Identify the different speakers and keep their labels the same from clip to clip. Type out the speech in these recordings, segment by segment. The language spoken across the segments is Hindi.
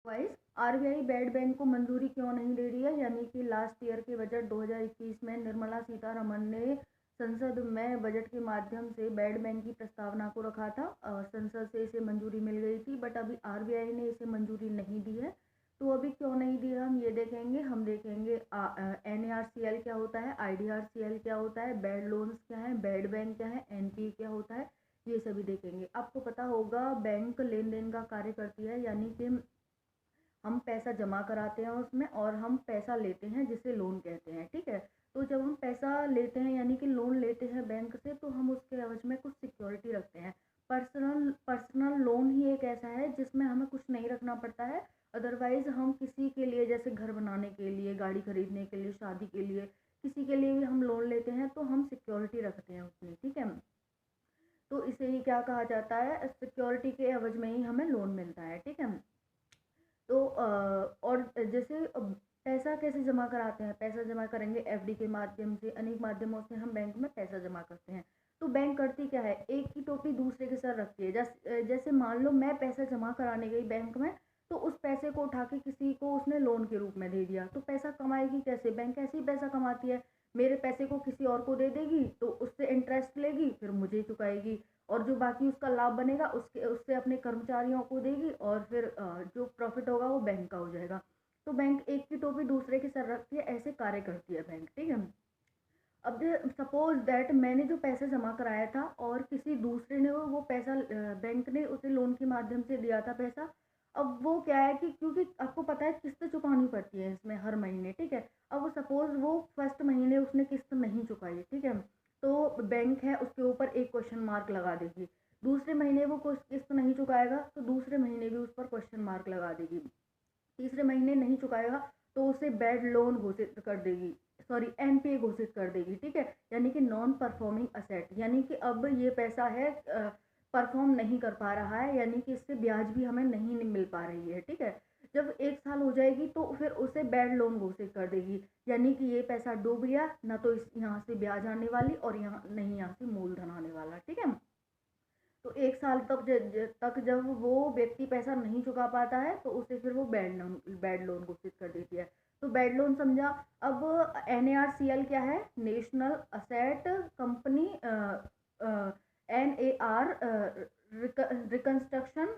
Speaker 1: वाइज आरबीआई बैड बैंक को मंजूरी क्यों नहीं दे रही है, यानी कि लास्ट ईयर के बजट 2021 में निर्मला सीतारमण ने संसद में बजट के माध्यम से बैड बैंक की प्रस्तावना को रखा था। संसद से इसे मंजूरी मिल गई थी, बट अभी आरबीआई ने इसे मंजूरी नहीं दी है। तो अभी क्यों नहीं दी है हम ये देखेंगे। हम देखेंगे एनएआरसीएल क्या होता है, आईडीआरसीएल क्या होता है, बैड लोन्स क्या है, बैड बैंक क्या है, एनपीए क्या होता है, ये सभी देखेंगे। आपको पता होगा बैंक लेन देन का कार्य करती है, यानी कि हम पैसा जमा कराते हैं उसमें और हम पैसा लेते हैं जिसे लोन कहते हैं। ठीक है, तो जब हम पैसा लेते हैं यानी कि लोन लेते हैं बैंक से, तो हम उसके एवज में कुछ सिक्योरिटी रखते हैं। पर्सनल लोन ही एक ऐसा है जिसमें हमें कुछ नहीं रखना पड़ता है। अदरवाइज हम किसी के लिए, जैसे घर बनाने के लिए, गाड़ी खरीदने के लिए, शादी के लिए, किसी के लिए भी हम लोन लेते हैं तो हम सिक्योरिटी रखते हैं उसमें। ठीक है, तो इसे ही क्या कहा जाता है, सिक्योरिटी के एवज में ही हमें लोन मिलता है। ठीक है, तो और जैसे पैसा कैसे जमा कराते हैं, पैसा जमा करेंगे एफडी के माध्यम से, अनेक माध्यमों से हम बैंक में पैसा जमा करते हैं। तो बैंक करती क्या है, एक की टोपी दूसरे के सर रखती है। जैसे मान लो मैं पैसा जमा कराने गई बैंक में, तो उस पैसे को उठा के किसी को उसने लोन के रूप में दे दिया, तो पैसा कमाएगी कैसे, बैंक ऐसे ही पैसा कमाती है। मेरे पैसे को किसी और को दे देगी तो उससे इंटरेस्ट लेगी, फिर मुझे चुकाएगी, और जो बाकी उसका लाभ बनेगा उसके उससे अपने कर्मचारियों को देगी, और फिर जो प्रॉफिट होगा वो बैंक का हो जाएगा। तो बैंक एक की टोपी दूसरे के सर रखती है, ऐसे कार्य करती है बैंक। ठीक है, अब सपोज दैट मैंने जो पैसे जमा कराया था और किसी दूसरे ने वो पैसा, बैंक ने उसे लोन के माध्यम से दिया था पैसा। अब वो क्या है कि क्योंकि आपको पता है किस्त चुकानी पड़ती है इसमें हर महीने। ठीक है, अब वो सपोज वो फर्स्ट महीने उसने किस्त नहीं चुकाई, ठीक है, तो बैंक है उसके ऊपर एक क्वेश्चन मार्क लगा देगी। दूसरे महीने वो कुछ किस्त नहीं चुकाएगा तो दूसरे महीने भी उस पर क्वेश्चन मार्क लगा देगी। तीसरे महीने नहीं चुकाएगा तो उसे बैड लोन घोषित कर देगी, सॉरी एनपीए घोषित कर देगी। ठीक है, यानी कि नॉन परफॉर्मिंग असेट, यानी कि अब ये पैसा है परफॉर्म नहीं कर पा रहा है, यानी कि इससे ब्याज भी हमें नहीं मिल पा रही है। ठीक है, जब एक साल हो जाएगी तो फिर उसे बैड लोन घोषित कर देगी, यानी कि ये पैसा डूब गया ना, तो इस यहाँ से ब्याज आने वाली और यहाँ नहीं, यहाँ से मूलधन आने वाला। ठीक है, तो एक साल तक जब वो व्यक्ति पैसा नहीं चुका पाता है तो उसे फिर वो बैड लोन घोषित कर देती है। तो बैड लोन समझा। अब एनएआरसीएल क्या है, national asset company, NAR reconstruction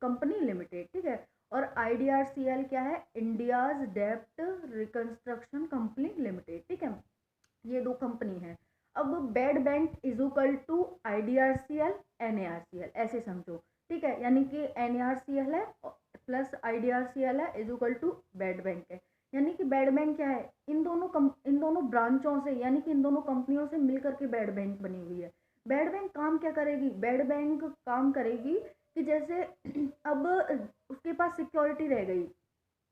Speaker 1: company limited. ठीक है, और आईडीआरसीएल क्या है, इंडियाज डेप्ट रिकंस्ट्रक्शन कंपनी लिमिटेड। ठीक है, ये दो कंपनी है। अब bad bank is equal to IDRCL NARCL, ऐसे समझो। ठीक है, यानी कि एनएआरसीएल है प्लस आईडीआरसीएल है is equal to bad bank है। यानी कि बैड बैंक क्या है, इन दोनों ब्रांचों से, यानी कि इन दोनों कंपनियों से मिलकर के बैड बैंक बनी हुई है। बैड बैंक काम क्या करेगी, बैड बैंक काम करेगी कि जैसे अब उसके पास सिक्योरिटी रह गई।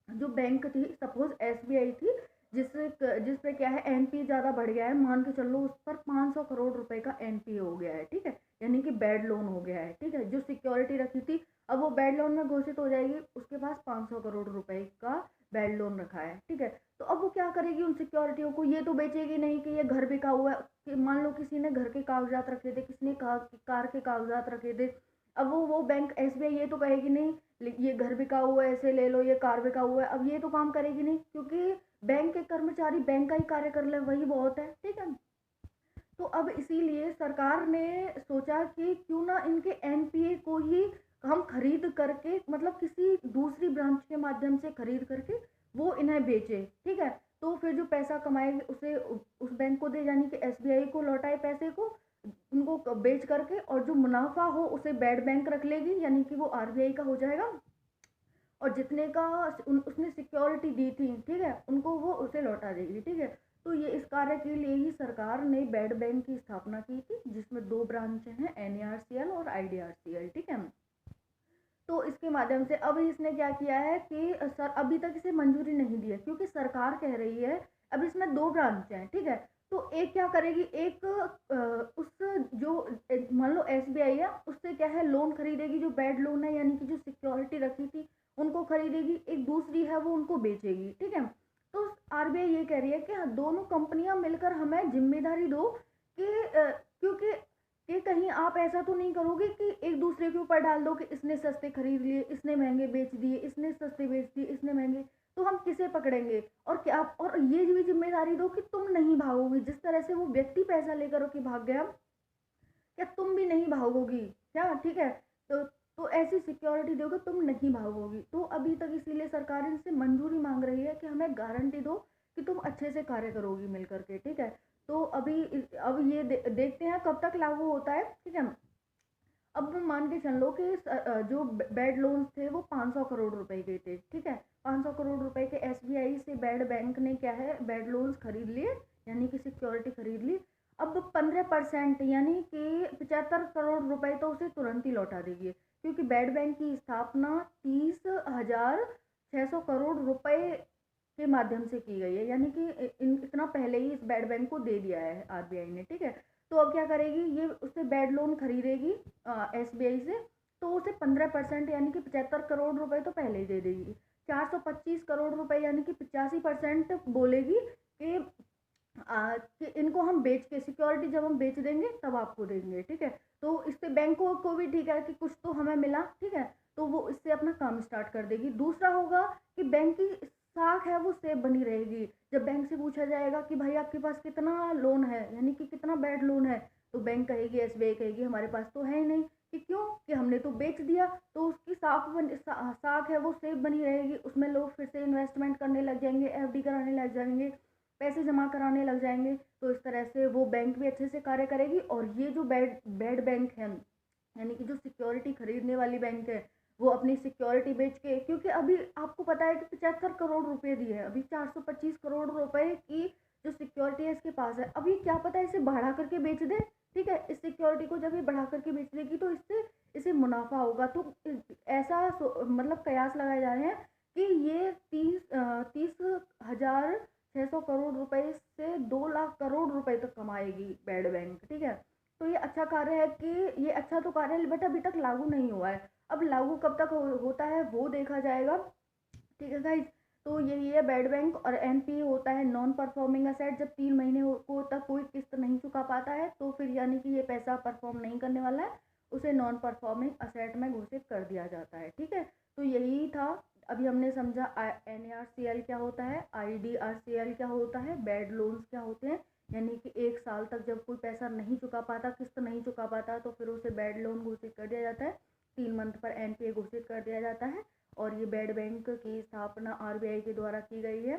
Speaker 1: जो बैंक थी, सपोज एसबीआई थी, जिस पे क्या है एनपीए ज़्यादा बढ़ गया है, मान के चलो उस पर 500 करोड़ रुपए का एनपीए हो गया है। ठीक है, यानी कि बैड लोन हो गया है। ठीक है, जो सिक्योरिटी रखी थी अब वो बैड लोन में घोषित हो जाएगी, उसके पास 500 करोड़ रुपए का बैड लोन रखा है। ठीक है, तो अब वो क्या करेगी उन सिक्योरिटियों को, ये तो बेचेगी नहीं कि ये घर बिका हुआ है। कि मान लो किसी ने घर के कागजात रखे थे, किसी ने कार के कागजात रखे थे। अब वो बैंक एसबीआई ये तो कहेगी नहीं ये घर बिका हुआ है ऐसे ले लो, ये कार बिका हुआ है, अब ये तो काम करेगी नहीं, क्योंकि बैंक के कर्मचारी बैंक का ही कार्य कर ले वही बहुत है। ठीक है, तो अब इसीलिए सरकार ने सोचा कि क्यों ना इनके एनपीए को ही हम खरीद करके, मतलब किसी दूसरी ब्रांच के माध्यम से खरीद करके वो इन्हें बेचे। ठीक है, तो फिर जो पैसा कमाएंगे उसे उस बैंक को दे, यानी कि एसबीआई को लौटाए पैसे को उनको बेच करके, और जो मुनाफा हो उसे बैड बैंक रख लेगी, यानी कि वो आरबीआई का हो जाएगा, और जितने का उसने सिक्योरिटी दी थी, ठीक है, उनको वो उसे लौटा देगी। ठीक है, तो ये इस कार्य के लिए ही सरकार ने बैड बैंक की स्थापना की थी, जिसमें दो ब्रांच हैं, एनएआरसीएल और आईडीआरसीएल। ठीक है, तो इसके माध्यम से अब इसने क्या किया है कि सर अभी तक इसे मंजूरी नहीं दी है, क्योंकि सरकार कह रही है अब इसमें दो ब्रांच हैं। ठीक है, तो एक क्या करेगी, एक उस जो मान लो एसबीआई है उससे क्या है लोन खरीदेगी, जो बैड लोन है यानी कि जो सिक्योरिटी रखी थी उनको खरीदेगी, एक दूसरी है वो उनको बेचेगी। ठीक है, तो आरबीआई ये कह रही है कि हाँ, दोनों कंपनियां मिलकर हमें जिम्मेदारी दो कि क्योंकि कि कहीं आप ऐसा तो नहीं करोगे कि एक दूसरे के ऊपर डाल दो कि इसने सस्ते खरीद लिए, इसने महंगे बेच दिए, इसने सस्ते बेच दिए, इसने महंगे। तो हम किसे पकड़ेंगे? और क्या आप और ये भी जिम्मेदारी दो कि तुम नहीं भागोगी, जिस तरह से वो व्यक्ति पैसा लेकर के भाग गया, क्या तुम भी नहीं भागोगी क्या? ठीक है। तो ऐसी सिक्योरिटी दोगे, तुम नहीं भागोगी। तो अभी तक इसीलिए सरकार इनसे मंजूरी मांग रही है कि हमें गारंटी दो कि तुम अच्छे से कार्य करोगी मिल करके। ठीक है। तो अब ये देखते हैं कब तक लागू होता है। ठीक है। अब मान के चल लो कि जो बैड लोन्स थे वो 500 करोड़ रुपए के थे। ठीक है। 500 करोड़ रुपए के एसबीआई से बैड बैंक ने क्या है, बैड लोन्स खरीद लिए, यानी कि सिक्योरिटी खरीद ली। अब 15% यानी कि 75 करोड़ रुपए तो उसे तुरंत ही लौटा देगी, क्योंकि बैड बैंक की स्थापना 30,600 करोड़ रुपए के माध्यम से की गई है, यानी कि इतना पहले ही इस बैड बैंक को दे दिया है आरबीआई ने। ठीक है। तो अब क्या करेगी, ये उससे बैड लोन खरीदेगी एसबीआई से, तो उसे 15% यानी कि 75 करोड़ रुपए तो पहले ही दे देगी। 425 करोड़ रुपए यानी कि 85% बोलेगी कि कि इनको हम बेच के, सिक्योरिटी जब हम बेच देंगे तब आपको देंगे। ठीक है। तो इससे बैंकों को भी ठीक है कि कुछ तो हमें मिला। ठीक है। तो वो इससे अपना काम स्टार्ट कर देगी। दूसरा होगा कि बैंक की साख है वो सेफ बनी रहेगी। जब बैंक से पूछा जाएगा कि भाई आपके पास कितना लोन है, यानी कि कितना बैड लोन है, तो बैंक कहेगी, एसबीआई कहेगी हमारे पास तो है ही नहीं। कि क्यों? कि हमने तो बेच दिया। तो उसकी साख है वो सेफ बनी रहेगी। उसमें लोग फिर से इन्वेस्टमेंट करने लग जाएंगे, एफडी कराने लग जाएंगे, पैसे जमा कराने लग जाएंगे। तो इस तरह से वो बैंक भी अच्छे से कार्य करेगी। और ये जो बैड बैड बैंक है, यानी कि जो सिक्योरिटी खरीदने वाली बैंक है, वो अपनी सिक्योरिटी बेच के, क्योंकि अभी आपको पता है कि 75 करोड़ रुपए दिए हैं, अभी 425 करोड़ रुपए की जो सिक्योरिटी है इसके पास है। अभी क्या पता है इसे बढ़ा करके बेच दे। ठीक है। इस सिक्योरिटी को जब ये बढ़ा करके बेच देगी तो इससे इसे मुनाफा होगा। तो ऐसा मतलब कयास लगाए जा रहे हैं कि ये 30,600 करोड़ रुपए से 2 लाख करोड़ रुपए तक कमाएगी बैड बैंक। ठीक है। तो ये अच्छा कार्य है कि ये अच्छा तो कार्य है, बट अभी तक लागू नहीं हुआ है। अब लागू कब तक होता है वो देखा जाएगा। ठीक है गाइज। तो यही है बैड बैंक। और एनपीए होता है नॉन परफॉर्मिंग असेट। जब 3 महीने को तक कोई किस्त नहीं चुका पाता है तो फिर यानी कि ये पैसा परफॉर्म नहीं करने वाला है, उसे नॉन परफॉर्मिंग असेट में घोषित कर दिया जाता है। ठीक है। तो यही था। अभी हमने समझा एनआरसीएल क्या होता है, आईडीआरसीएल क्या होता है, बैड लोन्स क्या होते हैं। यानी कि 1 साल तक जब कोई पैसा नहीं चुका पाता, किस्त नहीं चुका पाता, तो फिर उसे बैड लोन घोषित कर दिया जाता है। 3 मंथ पर एनपीए घोषित कर दिया जाता है। और ये बैड बैंक की स्थापना आरबीआई के द्वारा की गई है।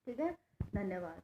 Speaker 1: ठीक है। धन्यवाद।